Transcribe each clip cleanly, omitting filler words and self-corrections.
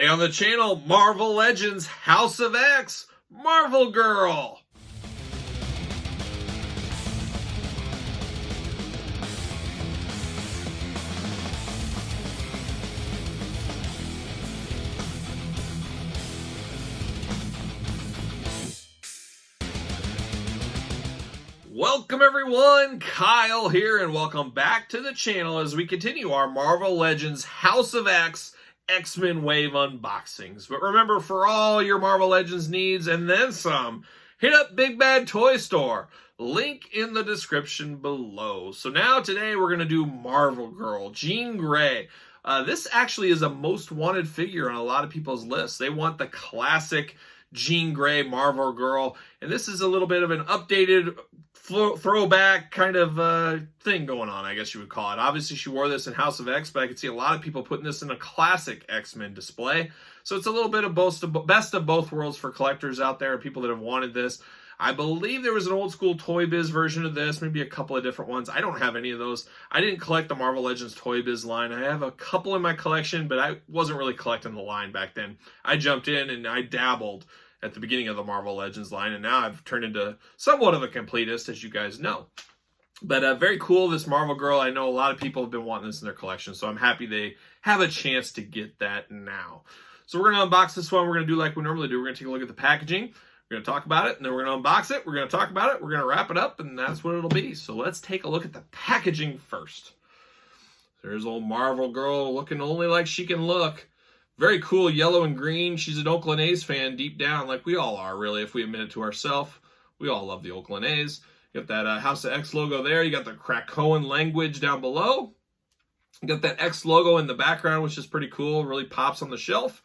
Today on the channel, Marvel Legends House of X, Marvel Girl. Welcome everyone, Kyle here, and welcome back to the channel as we continue our Marvel Legends House of X X-Men Wave unboxings. But remember, for all your Marvel Legends needs and then some, hit up Big Bad Toy Store. Link in the description below. So now today we're going to do Marvel Girl, Jean Grey. This actually is a most wanted figure on a lot of people's lists. They want the classic Jean Grey Marvel Girl, and this is a little bit of an updated throwback kind of thing going on, I guess you would call it. Obviously, she wore this in House of X, but I could see a lot of people putting this in a classic X-Men display. So it's a little bit of best of both worlds for collectors out there, people that have wanted this. I believe there was an old school Toy Biz version of this, maybe a couple of different ones. I don't have any of those. I didn't collect the Marvel Legends Toy Biz line. I have a couple in my collection, but I wasn't really collecting the line back then. I jumped in and I dabbled at the beginning of the Marvel Legends line, and now I've turned into somewhat of a completist, as you guys know. But very cool, this Marvel Girl. I know a lot of people have been wanting this in their collection, so I'm happy they have a chance to get that now. So we're going to unbox this one. We're going to do like we normally do. We're going to take a look at the packaging. We're going to talk about it, and then we're going to unbox it. We're going to talk about it. We're going to wrap it up, and that's what it'll be. So let's take a look at the packaging first. There's old Marvel Girl looking only like she can look. Very cool, yellow and green. She's an Oakland A's fan deep down, like we all are, really, if we admit it to ourselves. We all love the Oakland A's. You got that House of X logo there. You got the Krakoan language down below. You got that X logo in the background, which is pretty cool. Really pops on the shelf.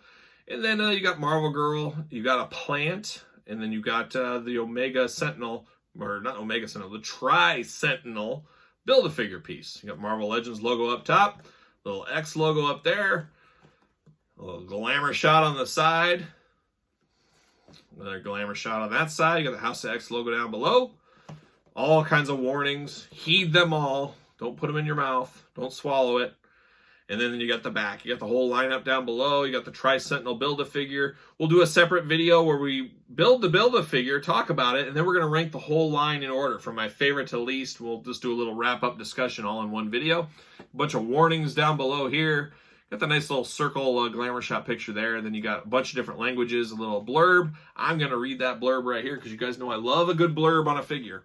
And then you got Marvel Girl. You got a plant. And then you got the Omega Sentinel, or not Omega Sentinel, the Tri-Sentinel Build-A-Figure piece. You got Marvel Legends logo up top. Little X logo up there. A little glamour shot on the side. Another glamour shot on that side. You got the House of X logo down below. All kinds of warnings. Heed them all. Don't put them in your mouth. Don't swallow it. And then you got the back. You got the whole lineup down below. You got the Tri-Sentinel Build-A-Figure. We'll do a separate video where we build the Build-A-Figure, talk about it, and then we're going to rank the whole line in order from my favorite to least. We'll just do a little wrap-up discussion all in one video. A bunch of warnings down below here. Got the nice little circle glamour shot picture there. And then you got a bunch of different languages, a little blurb. I'm going to read that blurb right here because you guys know I love a good blurb on a figure.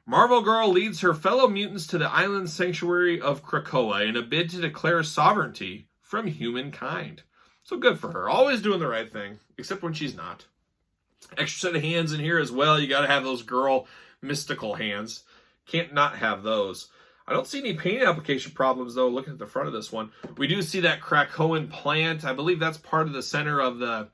Marvel Girl leads her fellow mutants to the island sanctuary of Krakoa in a bid to declare sovereignty from humankind. So good for her. Always doing the right thing, except when she's not. Extra set of hands in here as well. You got to have those girl mystical hands. Can't not have those. I don't see any paint application problems, though, looking at the front of this one. We do see that Krakoan plant. I believe that's part of the center of the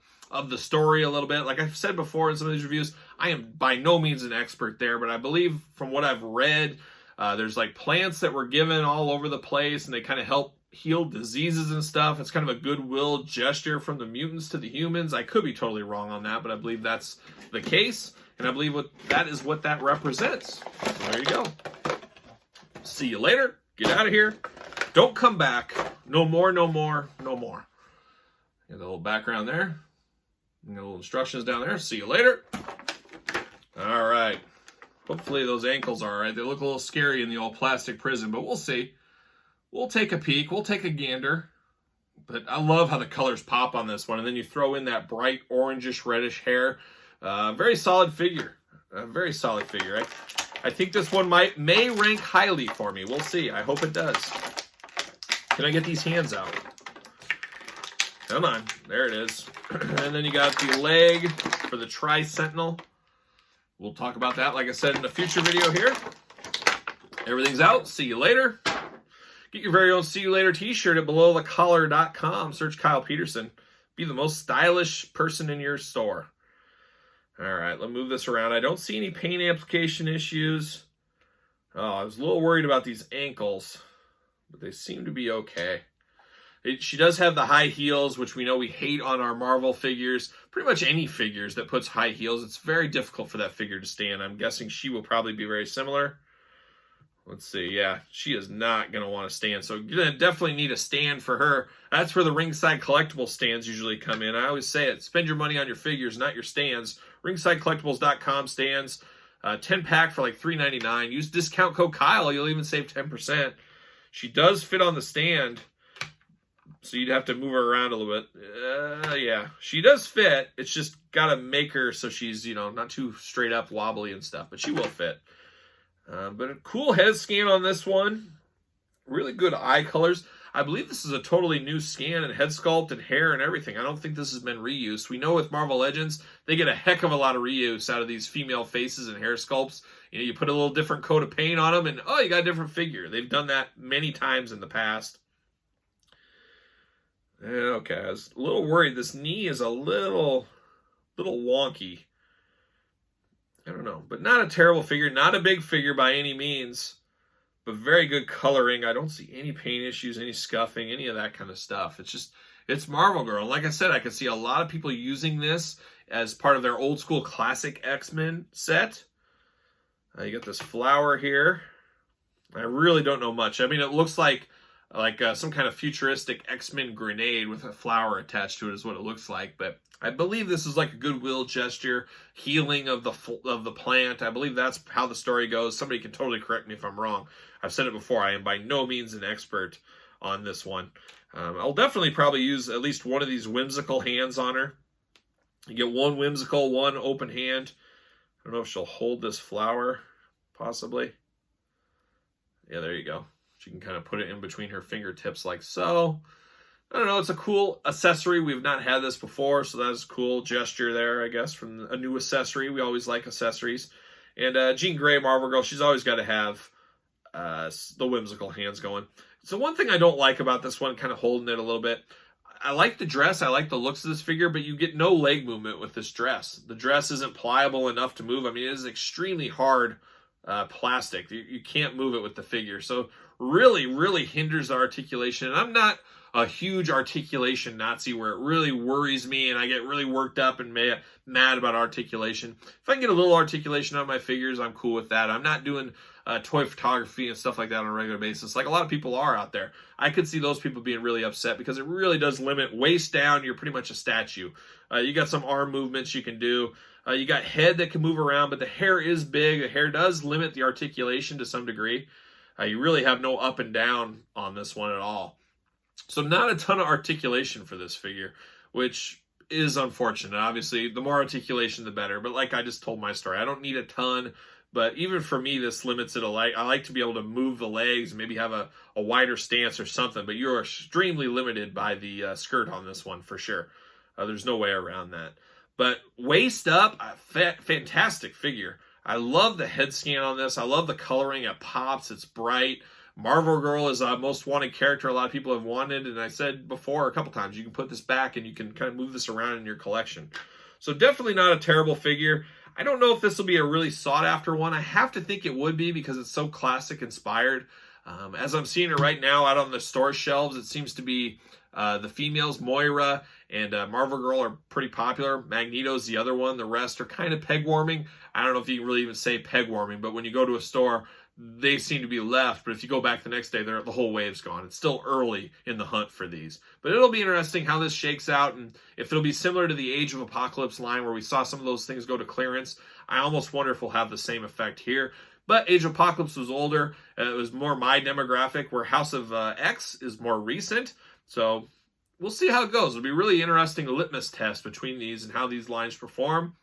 story a little bit. Like I've said before in some of these reviews, I am by no means an expert there, but I believe from what I've read, there's like plants that were given all over the place, and they kind of help heal diseases and stuff. It's kind of a goodwill gesture from the mutants to the humans. I could be totally wrong on that, but I believe that's the case, and I believe that is what that represents. So there you go. See you later. Get out of here. Don't come back. No more, no more, no more. Got the little background there. And the little instructions down there. See you later. All right. Hopefully those ankles are all right. They look a little scary in the old plastic prison, but we'll see. We'll take a peek. We'll take a gander. But I love how the colors pop on this one. And then you throw in that bright orangish reddish hair. Very solid figure. Very solid figure. I think this one may rank highly for me. We'll see. I hope it does. Can I get these hands out? Come on. There it is. And then you got the leg for the Tri-Sentinel. We'll talk about that, like I said, in a future video here. Everything's out. See you later. Get your very own See You Later t-shirt at belowthecollar.com. Search Kyle Peterson. Be the most stylish person in your store. All right, let's move this around. I don't see any paint application issues. Oh, I was a little worried about these ankles, but they seem to be okay. She does have the high heels, which we know we hate on our Marvel figures. Pretty much any figures that puts high heels, it's very difficult for that figure to stand. I'm guessing she will probably be very similar. Let's see. Yeah, she is not going to want to stand. So you're going to definitely need a stand for her. That's where the ringside collectible stands usually come in. I always say it. Spend your money on your figures, not your stands. Ringsidecollectibles.com stands. 10-pack for like $3.99. Use discount code Kyle. You'll even save 10%. She does fit on the stand, so you'd have to move her around a little bit. Yeah, she does fit. It's just got to make her so she's, not too straight up wobbly and stuff, but she will fit. But a cool head scan on this one. Really good eye colors. I believe this is a totally new scan and head sculpt and hair and everything. I don't think this has been reused. We know with Marvel Legends, they get a heck of a lot of reuse out of these female faces and hair sculpts. You put a little different coat of paint on them and, oh, you got a different figure. They've done that many times in the past. Okay, I was a little worried. This knee is a little wonky. I don't know, but not a terrible figure. Not a big figure by any means, but very good coloring. I don't see any paint issues, any scuffing, any of that kind of stuff. It's Marvel Girl. Like I said, I could see a lot of people using this as part of their old school classic X-Men set. You got this flower here. I really don't know much. I mean, it looks like some kind of futuristic X-Men grenade with a flower attached to it is what it looks like. But I believe this is like a goodwill gesture, healing of the plant. I believe that's how the story goes. Somebody can totally correct me if I'm wrong. I've said it before. I am by no means an expert on this one. I'll definitely probably use at least one of these whimsical hands on her. You get one whimsical, one open hand. I don't know if she'll hold this flower, possibly. Yeah, there you go. She can kind of put it in between her fingertips like so. I don't know. It's a cool accessory. We've not had this before, so that's a cool gesture there, I guess, from a new accessory. We always like accessories. And Jean Grey, Marvel Girl, she's always got to have the whimsical hands going. So one thing I don't like about this one, kind of holding it a little bit, I like the dress. I like the looks of this figure, but you get no leg movement with this dress. The dress isn't pliable enough to move. I mean, it is extremely hard plastic. You can't move it with the figure. So really, really hinders the articulation. And I'm not a huge articulation Nazi where it really worries me and I get really worked up and mad about articulation. If I can get a little articulation on my figures, I'm cool with that. I'm not doing toy photography and stuff like that on a regular basis like a lot of people are out there. I could see those people being really upset because it really does limit waist down. You're pretty much a statue. You got some arm movements you can do. You got head that can move around, but the hair is big. The hair does limit the articulation to some degree. You really have no up and down on this one at all. So not a ton of articulation for this figure, which is unfortunate. Obviously, the more articulation, the better. But like I just told my story, I don't need a ton. But even for me, this limits it a lot. I like to be able to move the legs, maybe have a wider stance or something. But you're extremely limited by the skirt on this one for sure. There's no way around that. But waist up, fantastic figure. I love the head scan on this. I love the coloring. It pops. It's bright. Marvel Girl is a most wanted character a lot of people have wanted. And I said before a couple times, you can put this back and you can kind of move this around in your collection. So definitely not a terrible figure. I don't know if this will be a really sought after one. I have to think it would be because it's so classic inspired. As I'm seeing it right now out on the store shelves, it seems to be the females, Moira and Marvel Girl, are pretty popular. Magneto's the other one. The rest are kind of peg warming. I don't know if you can really even say peg warming, but when you go to a store, they seem to be left. But if you go back the next day, the whole wave's gone. It's still early in the hunt for these. But it'll be interesting how this shakes out, and if it'll be similar to the Age of Apocalypse line where we saw some of those things go to clearance. I almost wonder if we'll have the same effect here. But Age of Apocalypse was older. It was more my demographic, where House of X is more recent. So we'll see how it goes. It'll be really interesting litmus test between these and how these lines perform.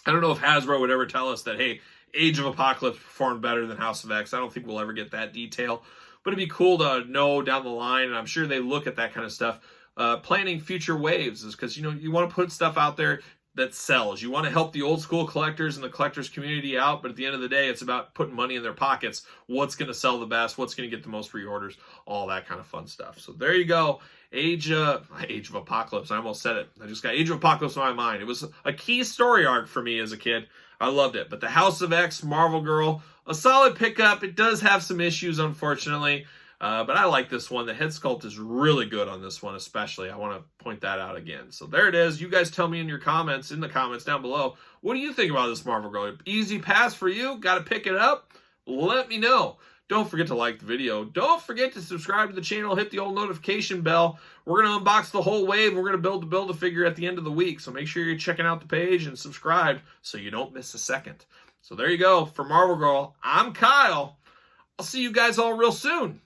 I don't know if Hasbro would ever tell us that, hey, Age of Apocalypse performed better than House of X. I don't think we'll ever get that detail. But it'd be cool to know down the line, and I'm sure they look at that kind of stuff. Planning future waves is because, you want to put stuff out there that sells. You want to help the old school collectors and the collectors community out, but at the end of the day, it's about putting money in their pockets. What's going to sell the best? What's going to get the most reorders? All that kind of fun stuff. So there you go. Age of Apocalypse. I almost said it. I just got Age of Apocalypse in my mind. It was a key story arc for me as a kid. I loved it. But the House of X, Marvel Girl, a solid pickup. It does have some issues, unfortunately. But I like this one. The head sculpt is really good on this one, especially. I want to point that out again. So there it is. You guys tell me in the comments down below. What do you think about this Marvel Girl? Easy pass for you? Got to pick it up? Let me know. Don't forget to like the video. Don't forget to subscribe to the channel. Hit the old notification bell. We're going to unbox the whole wave. We're going to build a figure at the end of the week. So make sure you're checking out the page and subscribe so you don't miss a second. So there you go. For Marvel Girl, I'm Kyle. I'll see you guys all real soon.